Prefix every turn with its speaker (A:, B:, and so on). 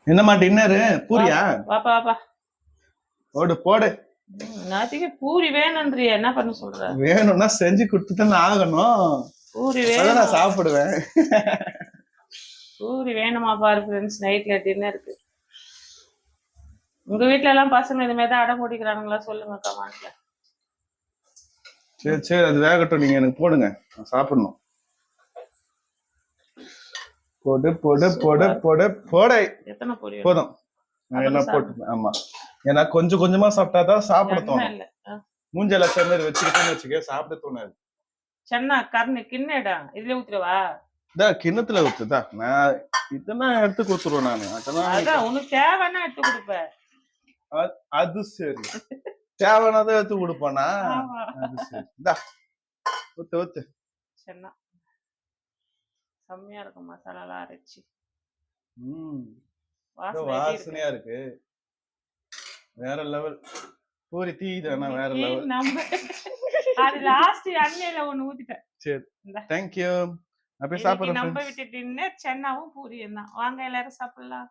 A: என்னம்மா டின்னரு பூரியா?
B: வாப்பா வாப்பா.
A: போடு போடு.
B: நாத்திக்கு பூரி வேணும்ன்றிய, என்ன பண்ண சொல்ற?
A: வேணும்னா செஞ்சு கொடுத்துதானே ஆகணும்.
B: பூரி
A: அதான் நான்
B: வேணும்.
A: சாப்பிடுவேன்.
B: பூரி வேணுமா பாரு ஃப்ரெண்ட்ஸ், நைட்ல டின்னருக்கு. உங்க வீட்ல எல்லாம் பசங்க இது மாதிரி தான் அடம் பிடிக்கிறானுங்களா? சொல்லுங்க கமெண்ட்ல.
A: சரி சரி, அது வேகட்டும். நீங்க எனக்கு போடுங்க, நான் சாப்பிடணும். போடு போடு போடு போடு போடு.
B: எத்தனை பொரி
A: போதும், எல்லாம் போட்டு. ஆமா, ஏன்னா கொஞ்சம் கொஞ்சமா சாப்பிட்டாதான் சாப்பிட தோணும். மூஞ்ச லட்சம் மாதிரி வச்சுக்கிட்டேன்னு வச்சுக்க, சாப்பிட தோணாது.
B: சென்னா கர்ணி கிண்ணடா இதுல ஊத்துறவா?
A: கிண்ணத்துல ஊத்துதா? நான் இதெல்லாம் எடுத்து கொடுத்துருவேன் நானு.
B: அதான் உனக்கு தேவைன்னா எடுத்து கொடுப்பேன்.
A: அது சரி, தேவையானதான் எடுத்து கொடுப்பானா? அது சரி, ஊத்து ஊத்து.
B: சென்னா செம்மையா இருக்கும், மசாலாலாம் அரைச்சி.
A: வாசனையா இருக்கு, வேற லெவல். பூரி தீ தானா? வேற லெவல்.
B: அது லாஸ்ட் அண்ணையில ஒண்ணு ஊத்திட்டேன்.
A: சரி, தேங்க் யூ. அப்படியே சாப்பிடுறேன்.
B: நம்ம விட்டுட்டு சென்னாவும் பூரியும் தான். வாங்க எல்லாரும் சாப்பிடலாம்.